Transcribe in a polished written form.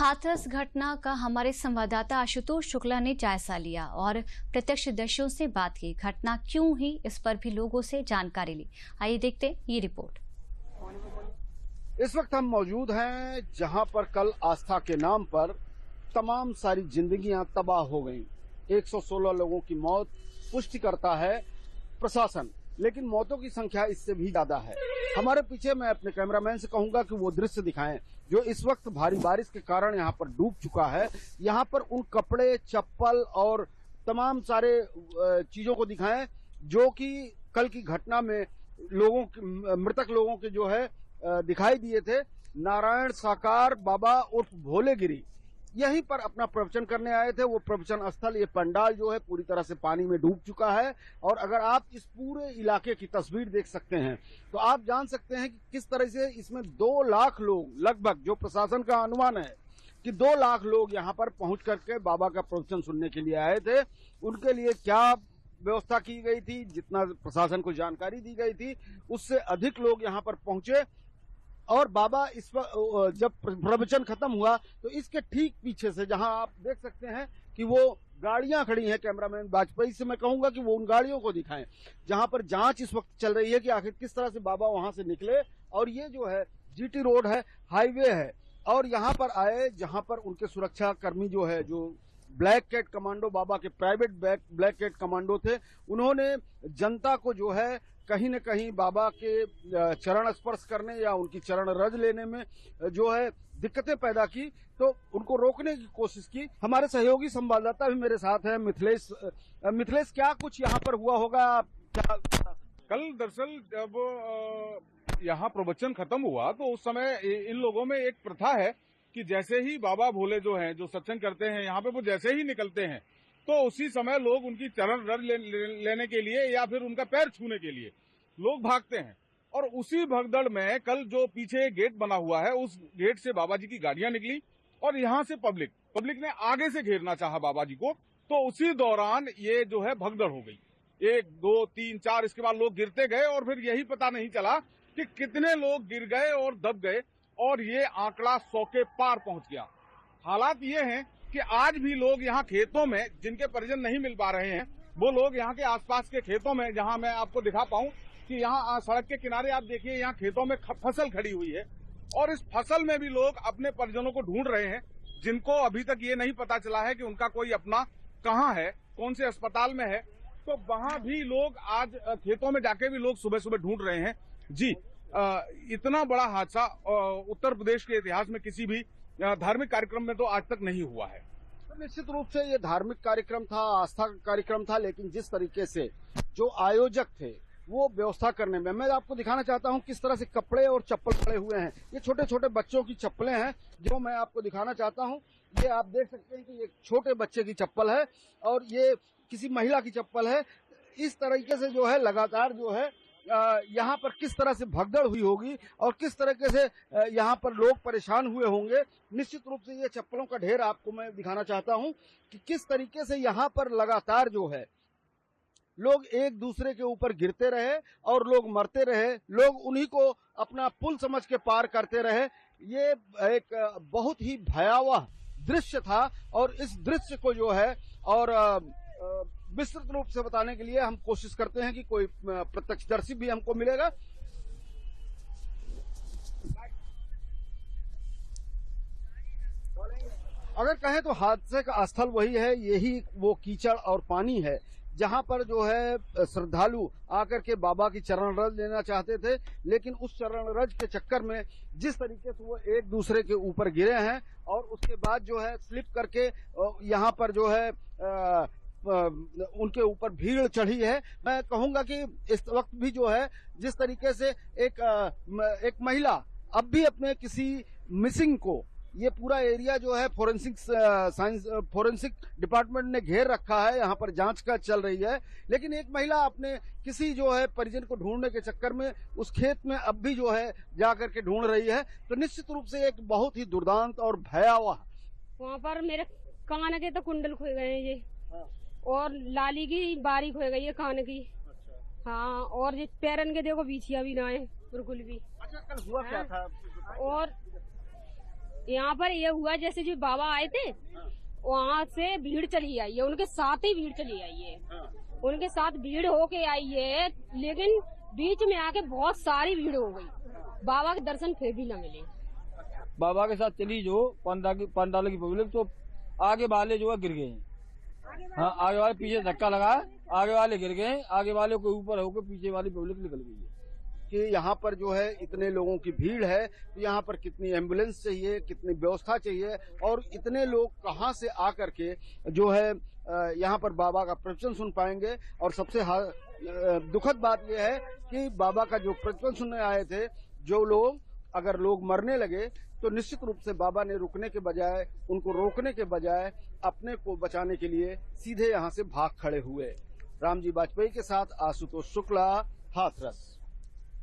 हाथरस घटना का हमारे संवाददाता आशुतोष शुक्ला ने जायजा लिया और प्रत्यक्षदर्शियों से बात की। घटना क्यों हुई, इस पर भी लोगों से जानकारी ली। आइए देखते हैं ये रिपोर्ट। इस वक्त हम मौजूद हैं जहां पर कल आस्था के नाम पर तमाम सारी जिंदगियां तबाह हो गईं। 116 लोगों की मौत पुष्टि करता है प्रशासन, लेकिन मौतों की संख्या इससे भी ज्यादा है। हमारे पीछे मैं अपने कैमरामैन से कहूंगा कि वो दृश्य दिखाएं जो इस वक्त भारी बारिश के कारण यहाँ पर डूब चुका है। यहाँ पर उन कपड़े, चप्पल और तमाम सारे चीजों को दिखाएं जो कि कल की घटना में मृतक लोगों के जो है दिखाई दिए थे। नारायण साकार बाबा उर्फ भोलेगिरी यहीं पर अपना प्रवचन करने आए थे। वो प्रवचन स्थल, ये पंडाल जो है पूरी तरह से पानी में डूब चुका है। और अगर आप इस पूरे इलाके की तस्वीर देख सकते हैं तो आप जान सकते हैं कि किस तरह से इसमें 2 लाख लोग, लगभग जो प्रशासन का अनुमान है कि 2 लाख लोग यहाँ पर पहुंच करके बाबा का प्रवचन सुनने के लिए आए थे। उनके लिए क्या व्यवस्था की गई थी, जितना प्रशासन को जानकारी दी गई थी उससे अधिक लोग यहाँ पर पहुंचे। और बाबा इस जब प्रवचन खत्म हुआ तो इसके ठीक पीछे से जहां आप देख सकते हैं कि वो गाड़ियां खड़ी हैं, कैमरामैन वाजपेयी से मैं कहूंगा कि वो उन गाड़ियों को दिखाएं जहां पर जांच इस वक्त चल रही है कि आखिर किस तरह से बाबा वहां से निकले। और ये जो है जीटी रोड है, हाईवे है, और यहाँ पर आए जहां पर उनके सुरक्षा कर्मी जो है, जो ब्लैक कैट कमांडो, बाबा के प्राइवेट ब्लैक कैट कमांडो थे, उन्होंने जनता को जो है कहीं न कहीं बाबा के चरण स्पर्श करने या उनकी चरण रज लेने में जो है दिक्कतें पैदा की, तो उनको रोकने की कोशिश की। हमारे सहयोगी संवाददाता भी मेरे साथ हैं, मिथिलेश, क्या कुछ यहाँ पर हुआ होगा? कल दरअसल जब यहाँ प्रवचन खत्म हुआ तो उस समय इन लोगों में एक प्रथा है कि जैसे ही बाबा भोले जो हैं, जो सत्संग करते हैं यहाँ पे, वो जैसे ही निकलते हैं तो उसी समय लोग उनकी चरण रज लेने के लिए या फिर उनका पैर छूने के लिए लोग भागते हैं। और उसी भगदड़ में कल जो पीछे गेट बना हुआ है उस गेट से बाबा जी की गाड़ियां निकली और यहाँ से पब्लिक ने आगे से घेरना चाहा बाबा जी को। तो उसी दौरान ये जो है भगदड़ हो गई, 1 2 3 4, इसके बाद लोग गिरते गए और फिर यही पता नहीं चला कि कितने लोग गिर गए और दब गए और ये आंकड़ा 100 के पार पहुंच गया। हालात ये हैं कि आज भी लोग यहाँ खेतों में, जिनके परिजन नहीं मिल पा रहे हैं, वो लोग यहाँ के आसपास के खेतों में, जहाँ मैं आपको दिखा पाऊं कि यहाँ सड़क के किनारे आप देखिए, यहाँ खेतों में फसल खड़ी हुई है और इस फसल में भी लोग अपने परिजनों को ढूंढ रहे हैं, जिनको अभी तक ये नहीं पता चला है कि उनका कोई अपना कहाँ है, कौन से अस्पताल में है। तो वहां भी लोग आज खेतों में जाके भी लोग सुबह सुबह ढूंढ रहे हैं। जी, इतना बड़ा हादसा उत्तर प्रदेश के इतिहास में किसी भी धार्मिक कार्यक्रम में तो आज तक नहीं हुआ है। तो निश्चित रूप से ये धार्मिक कार्यक्रम था, आस्था का कार्यक्रम था, लेकिन जिस तरीके से जो आयोजक थे वो व्यवस्था करने में, मैं आपको दिखाना चाहता हूं किस तरह से कपड़े और चप्पल पड़े हुए हैं। ये छोटे छोटे बच्चों की चप्पलें हैं जो मैं आपको दिखाना चाहता हूं। ये आप देख सकते हैं कि ये छोटे बच्चे की चप्पल है और ये किसी महिला की चप्पल है। इस तरीके से जो है लगातार जो है यहाँ पर किस तरह से भगदड़ हुई होगी और किस तरीके से यहाँ पर लोग परेशान हुए होंगे। निश्चित रूप से ये चप्पलों का ढेर आपको मैं दिखाना चाहता हूँ कि किस तरीके से यहाँ पर लगातार जो है लोग एक दूसरे के ऊपर गिरते रहे और लोग मरते रहे, लोग उन्हीं को अपना पुल समझ के पार करते रहे। ये एक बहुत ही भयावह दृश्य था और इस दृश्य को जो है और विस्तृत रूप से बताने के लिए हम कोशिश करते हैं कि कोई प्रत्यक्षदर्शी भी हमको मिलेगा। अगर कहें तो हादसे का स्थल वही है, यही वो कीचड़ और पानी है जहां पर जो है श्रद्धालु आकर के बाबा की चरण रज लेना चाहते थे, लेकिन उस चरण रज के चक्कर में जिस तरीके से वो एक दूसरे के ऊपर गिरे हैं और उसके बाद जो है स्लिप करके यहाँ पर जो है उनके ऊपर भीड़ चढ़ी है। मैं कहूंगा कि इस वक्त भी जो है जिस तरीके से एक महिला अब भी अपने किसी मिसिंग को, ये पूरा एरिया जो है फोरेंसिक डिपार्टमेंट ने घेर रखा है, यहाँ पर जांच का चल रही है, लेकिन एक महिला अपने किसी जो है परिजन को ढूंढने के चक्कर में उस खेत में अब भी जो है जाकर के ढूंढ रही है। तो निश्चित रूप से एक बहुत ही दुर्दांत और भयावह, वहाँ पर मेरे कान के तो कुंडल खोए गए हैं ये, और लाली की बारी खोए गई है कान की। अच्छा। हाँ, और ये पैरन के देखो बीछिया भी ना है बिल्कुल भी। अच्छा, कल हुआ क्या था? और यहाँ पर ये हुआ जैसे जो बाबा आए थे वहाँ से भीड़ चली आई है, उनके साथ ही भीड़ चली आई है, उनके साथ भीड़ होके आई है, लेकिन बीच में आके बहुत सारी भीड़ हो गई, बाबा के दर्शन फिर भी न मिले। बाबा के साथ चली जो पंडाल की पब्लिक तो आगे वाले जो है गिर गए। हाँ, आगे वाले पीछे धक्का लगा, आगे वाले गिर गए, आगे वाले के ऊपर होकर पीछे वाली पब्लिक निकल गई है। कि यहाँ पर जो है इतने लोगों की भीड़ है, तो यहाँ पर कितनी एम्बुलेंस चाहिए, कितनी व्यवस्था चाहिए, और इतने लोग कहाँ से आकर के जो है यहाँ पर बाबा का प्रवचन सुन पाएंगे। और सबसे दुखद बात यह है कि बाबा का जो प्रवचन सुनने आए थे जो लोग, अगर लोग मरने लगे तो निश्चित रूप से बाबा ने रुकने के बजाय, उनको रोकने के बजाय अपने को बचाने के लिए सीधे यहाँ से भाग खड़े हुए। रामजी वाजपेयी के साथ आशुतोष शुक्ला, हाथरस।